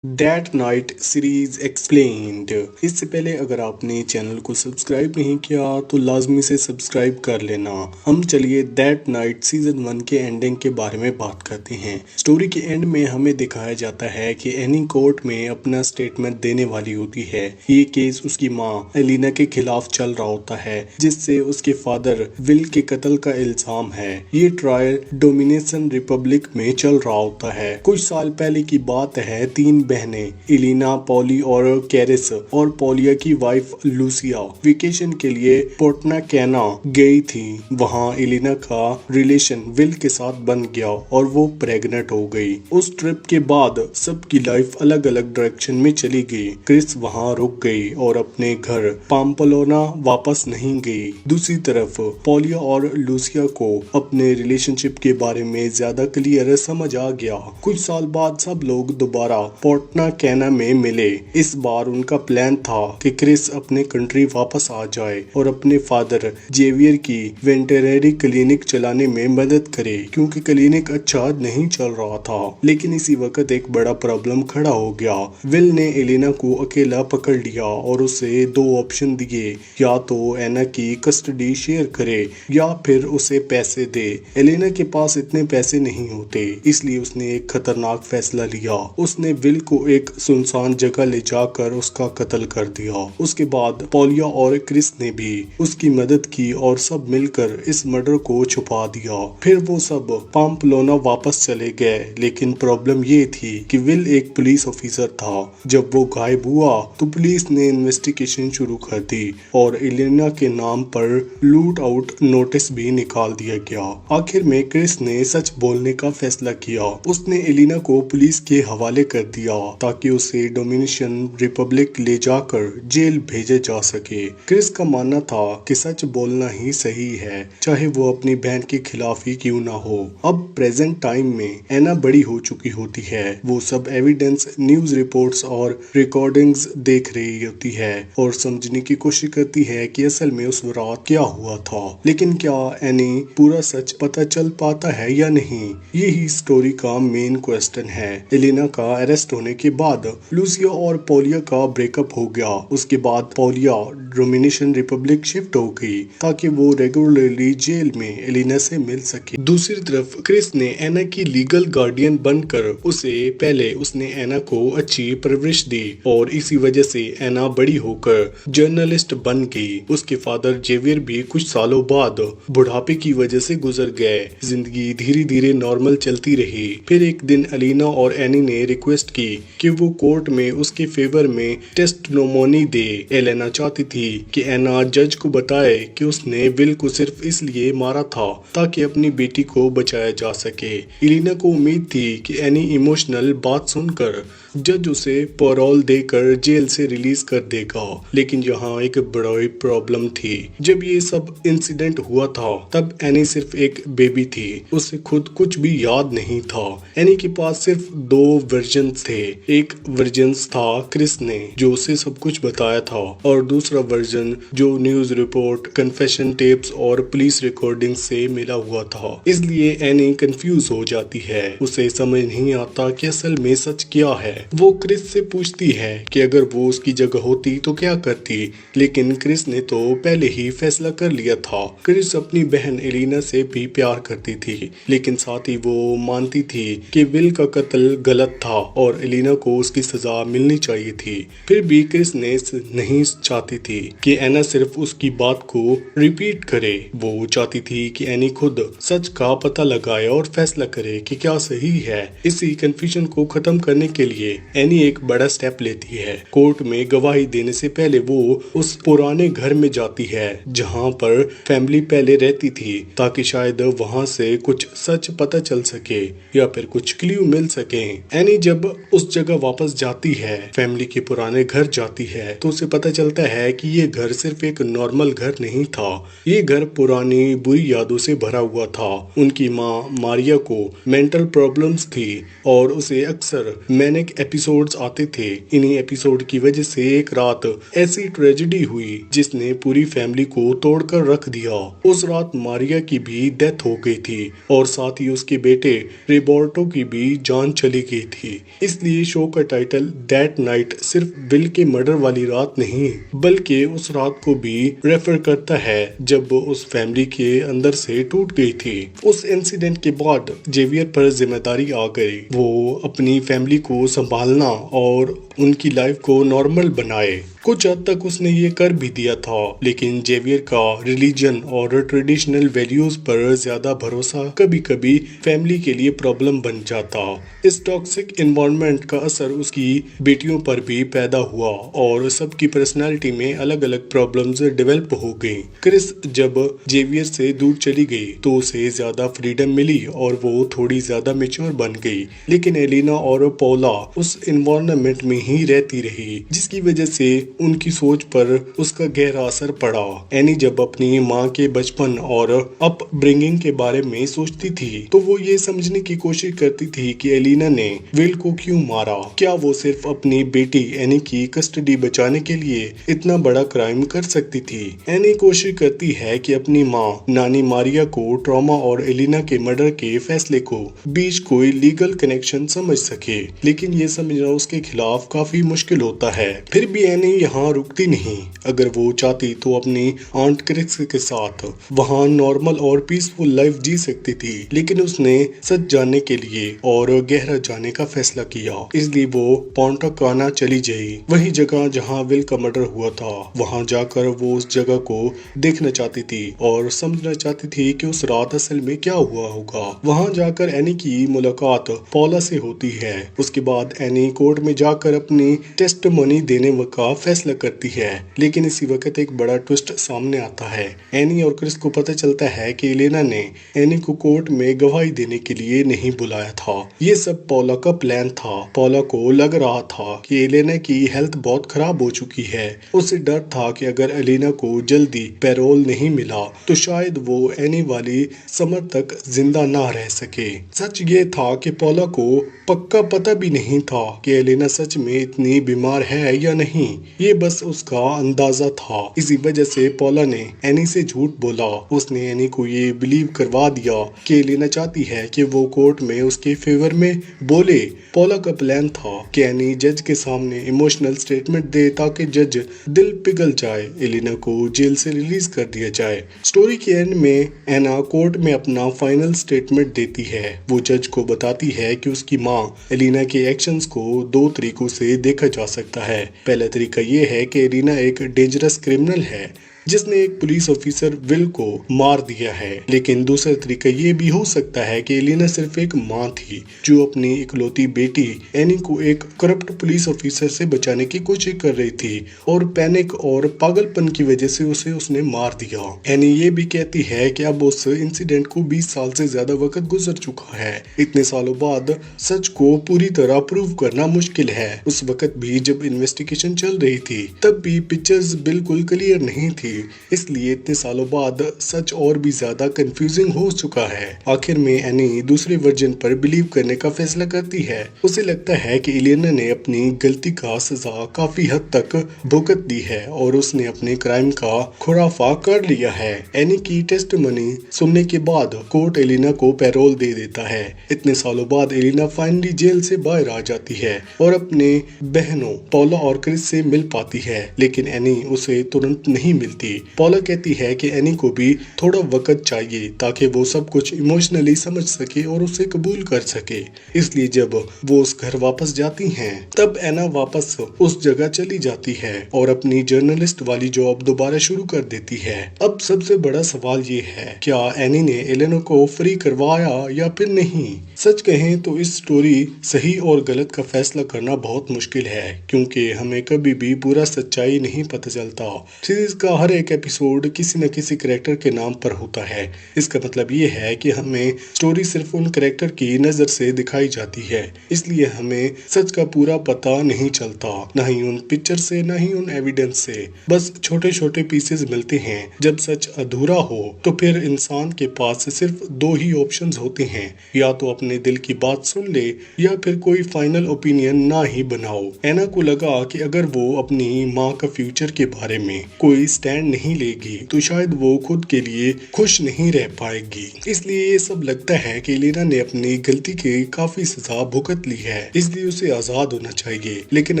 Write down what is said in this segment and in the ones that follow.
That night series explained. इससे पहले अगर आपने चैनल को सब्सक्राइब नहीं किया तो लाजमी से सब्सक्राइब कर लेना। हम चलिए दैट नाइट सीजन 1 के एंडिंग के बारे में बात करते हैं। स्टोरी के एंड में हमें दिखाया जाता है कि एनी कोर्ट में अपना स्टेटमेंट देने वाली होती है। ये केस उसकी माँ एलिना के खिलाफ चल रहा होता है, जिससे उसके फादर विल के कत्ल का इल्जाम है। ये ट्रायल डोमिनेशन रिपब्लिक में चल रहा होता है। कुछ साल पहले की बात है। तीन बहनें इलिना, पॉली और कैरिस और पोलिया की वाइफ लूसिया वेकेशन के लिए पोर्टना कैना गई थी। वहां इलिना का रिलेशन विल के साथ बन गया और वो प्रेग्नेंट हो गई। उस ट्रिप के बाद सबकी लाइफ अलग अलग डायरेक्शन में चली गई। क्रिस वहां रुक गई और अपने घर पाम्पलोना वापस नहीं गई। दूसरी तरफ पोलिया और लूसिया को अपने रिलेशनशिप के बारे में ज्यादा क्लियर समझ आ गया। कुछ साल बाद सब लोग दोबारा पोर्टना कैना में मिले। इस बार उनका प्लान था कि क्रिस अपने कंट्री वापस आ जाए और अपने फादर जेवियर की वेंटेनरी क्लिनिक चलाने में मदद करे, क्योंकि क्लिनिक अच्छा नहीं चल रहा था। लेकिन इसी वक्त एक बड़ा प्रॉब्लम खड़ा हो गया। विल ने एलिना को अकेला पकड़ लिया और उसे दो ऑप्शन दिए, या तो एना की कस्टडी शेयर करे या फिर उसे पैसे दे। एलिना के पास इतने पैसे नहीं होते, इसलिए उसने एक खतरनाक फैसला लिया। उसने विल को एक सुनसान जगह ले जाकर उसका कत्ल कर दिया। उसके बाद पोलिया और क्रिस ने भी उसकी मदद की और सब मिलकर इस मर्डर को छुपा दिया। फिर वो सब पाम्पलोना वापस चले गए। लेकिन प्रॉब्लम ये थी कि विल एक पुलिस ऑफिसर था। जब वो गायब हुआ तो पुलिस ने इन्वेस्टिगेशन शुरू कर दी और एलिना के नाम पर लूट आउट नोटिस भी निकाल दिया गया। आखिर में क्रिस ने सच बोलने का फैसला किया। उसने एलिना को पुलिस के हवाले कर दिया ताकि उसे डोमिनिशन रिपब्लिक ले जाकर जेल भेजा जा सके। क्रिस का मानना था कि सच बोलना ही सही है, चाहे वो अपनी बहन के खिलाफ ही क्यों ना हो। अब प्रेजेंट टाइम में एना बड़ी हो चुकी होती है। वो सब एविडेंस, न्यूज रिपोर्ट्स और रिकॉर्डिंग्स देख रही होती है और समझने की कोशिश करती है कि असल में उस रात क्या हुआ था। लेकिन क्या एनी पूरा सच पता चल पाता है या नहीं, यही स्टोरी का मेन क्वेश्चन है। एलिना का अरेस्ट होने के बाद लूसिया और पोलिया का ब्रेकअप हो गया। उसके बाद पोलिया डोमिनिशन रिपब्लिक शिफ्ट हो गई ताकि वो रेगुलरली जेल में एलिना से मिल सके। दूसरी तरफ क्रिस ने एना की लीगल गार्डियन बनकर उसने एना को अच्छी परवरिश दी और इसी वजह से एना बड़ी होकर जर्नलिस्ट बन गई। उसके फादर जेवियर भी कुछ सालों बाद बुढ़ापे की वजह से गुजर गए। जिंदगी धीरे धीरे नॉर्मल चलती रही। फिर एक दिन एलिना और एनी ने रिक्वेस्ट की कि वो कोर्ट में उसके फेवर में टेस्टिमोनी दे। एलेना चाहती थी कि एना जज को बताए कि उसने विल को सिर्फ इसलिए मारा था ताकि अपनी बेटी को बचाया जा सके। एलिना को उम्मीद थी कि एनी इमोशनल बात सुनकर जज उसे पैरोल देकर जेल से रिलीज कर देगा। लेकिन यहाँ एक बड़ी प्रॉब्लम थी। जब ये सब इंसिडेंट हुआ था तब एनी सिर्फ एक बेबी थी। उसे खुद कुछ भी याद नहीं था। एनी के पास सिर्फ दो वर्जन्स थे। एक वर्जन था क्रिस ने जो उसे सब कुछ बताया था, और दूसरा वर्जन जो न्यूज रिपोर्ट, कन्फेशन टेप्स और पुलिस रिकॉर्डिंग से मिला हुआ था। इसलिए एनी कंफ्यूज हो जाती है। उसे समझ नहीं आता कि असल में सच क्या है। वो क्रिस से पूछती है कि अगर वो उसकी जगह होती तो क्या करती, लेकिन क्रिस ने तो पहले ही फैसला कर लिया था। क्रिस अपनी बहन एलिना से भी प्यार करती थी, लेकिन साथ ही वो मानती थी कि विल का कत्ल गलत था और एलिना को उसकी सजा मिलनी चाहिए थी। फिर भी क्रिस ने नहीं चाहती थी कि एना सिर्फ उसकी बात को रिपीट करे। वो चाहती थी कि एनी खुद सच का पता लगाए और फैसला करे कि क्या सही है। इसी कंफ्यूजन को खत्म करने के लिए एनी एक बड़ा स्टेप लेती है। कोर्ट में गवाही देने से पहले वो उस पुराने घर में जाती है जहां पर फैमिली पहले रहती थी, ताकि शायद वहां से कुछ सच पता चल सके या फिर कुछ क्लू मिल सके। एनी जब उस जगह वापस जाती है, फैमिली के पुराने घर जाती है, तो उसे पता चलता है कि ये घर सिर्फ एक नॉर्मल घर नहीं था। ये घर पुरानी बुरी यादों से भरा हुआ था। उनकी माँ मारिया को मेंटल प्रॉब्लम्स थी और उसे अक्सर मैनिक एपिसोड्स आते थे। इन्हीं एपिसोड की वजह से एक रात ऐसी ट्रेजेडी हुई जिसने पूरी फैमिली को तोड़कर रख दिया। उस रात मारिया की भी डेथ हो गई थी और साथ ही उसके बेटे रिबोर्टो की भी जान चली गई थी। इसलिए इसलिए शो का टाइटल दैट नाइट सिर्फ विल के मर्डर वाली रात नहीं बल्कि उस रात को भी रेफर करता है जब वो उस फैमिली के अंदर से टूट गई थी। उस इंसिडेंट के बाद जेवियर पर जिम्मेदारी आ गई, वो अपनी फैमिली को संभालना और उनकी लाइफ को नॉर्मल बनाए। कुछ हद तक उसने ये कर भी दिया था, लेकिन जेवियर का रिलीजन और ट्रेडिशनल वैल्यूज पर ज्यादा भरोसा कभी कभी फैमिली के लिए प्रॉब्लम बन जाता। इस टॉक्सिक एनवायरनमेंट का असर उसकी बेटियों पर भी पैदा हुआ और सबकी पर्सनालिटी में अलग अलग प्रॉब्लम्स डेवलप हो गई। क्रिस जब जेवियर से दूर चली गई तो उसे ज्यादा फ्रीडम मिली और वो थोड़ी ज्यादा मेच्योर बन गई, लेकिन एलिना और पौला उस एनवायरनमेंट में ही रहती रही, जिसकी वजह से उनकी सोच पर उसका गहरा असर पड़ा। एनी जब अपनी माँ के बचपन और अपब्रिंगिंग के बारे में सोचती थी तो वो ये समझने की कोशिश करती थी कि एलिना ने विल को क्यों मारा। क्या वो सिर्फ अपनी बेटी एनी की कस्टडी बचाने के लिए इतना बड़ा क्राइम कर सकती थी? एनी कोशिश करती है कि अपनी माँ नानी मारिया को ट्रॉमा और एलिना के मर्डर के फैसले को बीच कोई लीगल कनेक्शन समझ सके, लेकिन ये समझना उसके खिलाफ काफी मुश्किल होता है। फिर भी एनी यहाँ रुकती नहीं। अगर वो चाहती तो अपनी आंट क्रिस के साथ वहाँ नॉर्मल और पीसफुल लाइफ जी सकती थी, लेकिन उसने सच जानने के लिए और गहरा जाने का फैसला किया, इसलिए वो पॉन्टा काना चली गई, वही जगह जहाँ विल का मर्डर हुआ था। वहाँ जाकर वो उस जगह को देखना चाहती थी और समझना चाहती थी कि उस रात असल में क्या हुआ होगा। वहाँ जाकर एनी की मुलाकात पौला से होती है। उसके बाद एनी कोर्ट में जाकर अपनी टेस्टमनी देने का फैसला करती है, लेकिन इसी वक्त एक बड़ा ट्विस्ट सामने आता है। एनी और क्रिस को पता चलता है कि एलेना ने एनी को कोर्ट में गवाही देने के लिए नहीं बुलाया था। ये सब पौला का प्लान था। पौला को लग रहा था कि एलेना की हेल्थ बहुत खराब हो चुकी है। उसे डर था कि अगर एलेना को जल्दी पैरोल नहीं मिला तो शायद वो एनी वाली समर तक जिंदा ना रह सके। सच ये था कि पौला को पक्का पता भी नहीं था कि एलेना सच में इतनी बीमार है या नहीं, ये बस उसका अंदाजा था। इसी वजह से पौला ने एनी से झूठ बोला। उसने एनी को ये बिलीव करवा दिया कि एलेना चाहती है कि वो कोर्ट में उसके फेवर में बोले। पौला का प्लान था कि एनी जज के सामने इमोशनल स्टेटमेंट दे ताकि जज दिल पिघल जाए, एलेना को जेल से रिलीज कर दिया जाए। स्टोरी के एंड में एना कोर्ट में अपना फाइनल स्टेटमेंट देती है। वो जज को बताती है कि उसकी माँ एलिना के एक्शंस को दो तरीकों से देखा जा सकता है। पहला तरीका ये है कि एलिना एक डेंजरस क्रिमिनल है जिसने एक पुलिस ऑफिसर विल को मार दिया है, लेकिन दूसरा तरीका ये भी हो सकता है कि एलिना सिर्फ एक माँ थी जो अपनी इकलौती बेटी एनी को एक करप्ट पुलिस ऑफिसर से बचाने की कोशिश कर रही थी और पैनिक और पागलपन की वजह से उसे उसने मार दिया। एनी ये भी कहती है कि अब उस इंसिडेंट को 20 साल से ज्यादा वक्त गुजर चुका है। इतने सालों बाद सच को पूरी तरह प्रूव करना मुश्किल है। उस वक्त भी जब इन्वेस्टिगेशन चल रही थी तब भी पिक्चर्स बिल्कुल क्लियर नहीं थी, इसलिए इतने सालों बाद सच और भी ज्यादा कंफ्यूजिंग हो चुका है। आखिर में एनी दूसरे वर्जन पर बिलीव करने का फैसला करती है। उसे लगता है कि एलिना ने अपनी गलती का सजा काफी हद तक भुगत दी है और उसने अपने क्राइम का खुराफा कर लिया है। एनी की टेस्टमनी सुनने के बाद कोर्ट एलिना को पैरोल दे देता है। इतने सालों बाद एलिना फाइनली जेल से बाहर आ जाती है और अपने बहनों पौला और क्रिस से मिल पाती है, लेकिन एनी उसे तुरंत नहीं मिलती। पौला कहती है कि एनी को भी थोड़ा वक्त चाहिए ताकि वो सब कुछ इमोशनली समझ सके और उसे कबूल कर सके। इसलिए जब वो उस घर वापस जाती हैं तब एना वापस उस जगह चली जाती है और अपनी जर्नलिस्ट वाली जॉब दोबारा शुरू कर देती है। अब सबसे बड़ा सवाल ये है, क्या एनी ने एलेना को फ्री करवाया या फिर नहीं? सच कहें तो इस स्टोरी सही और गलत का फैसला करना बहुत मुश्किल है, क्योंकि हमें कभी भी पूरा सच्चाई नहीं पता चलता। सीरीज का हर एक एपिसोड किसी न किसी कैरेक्टर के नाम पर होता है। इसका मतलब ये है कि हमें स्टोरी सिर्फ उन कैरेक्टर की नजर से दिखाई जाती है, इसलिए हमें सच का पूरा पता नहीं चलता, न ही उन पिक्चर से न ही उन एविडेंस से। बस छोटे छोटे पीसेस मिलते हैं। जब सच अधूरा हो तो फिर इंसान के पास सिर्फ दो ही ऑप्शंस होते हैं, या तो अपने दिल की बात सुन ले या फिर कोई फाइनल ओपिनियन ना ही बनाओ। एना को लगा कि अगर वो अपनी माँ का फ्यूचर के बारे में कोई स्टैंड स्टैंड नहीं लेगी तो शायद वो खुद के लिए खुश नहीं रह पाएगी। इसलिए ये सब लगता है कि एलिना ने अपनी गलती की काफी सजा भुगत ली है, इसलिए उसे आजाद होना चाहिए। लेकिन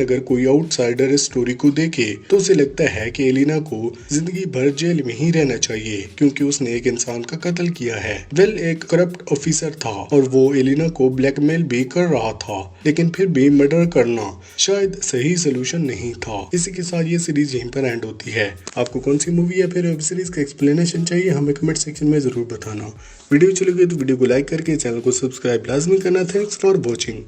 अगर कोई आउटसाइडर इस स्टोरी को देखे तो उसे लगता है कि एलिना को जिंदगी भर जेल में ही रहना चाहिए क्योंकि उसने एक इंसान का कत्ल किया है। वेल एक करप्ट ऑफिसर था और वो एलिना को ब्लैकमेल भी कर रहा था, लेकिन फिर भी मर्डर करना शायद सही सोल्यूशन नहीं था। इसी के साथ ये सीरीज यहीं पर एंड होती है। आपको कौन सी मूवी या फिर वेब सीरीज का एक्सप्लेनेशन चाहिए हमें कमेंट सेक्शन में जरूर बताना। वीडियो चली गई तो वीडियो को लाइक करके चैनल को सब्सक्राइब लाजमी करना। Thanks for watching.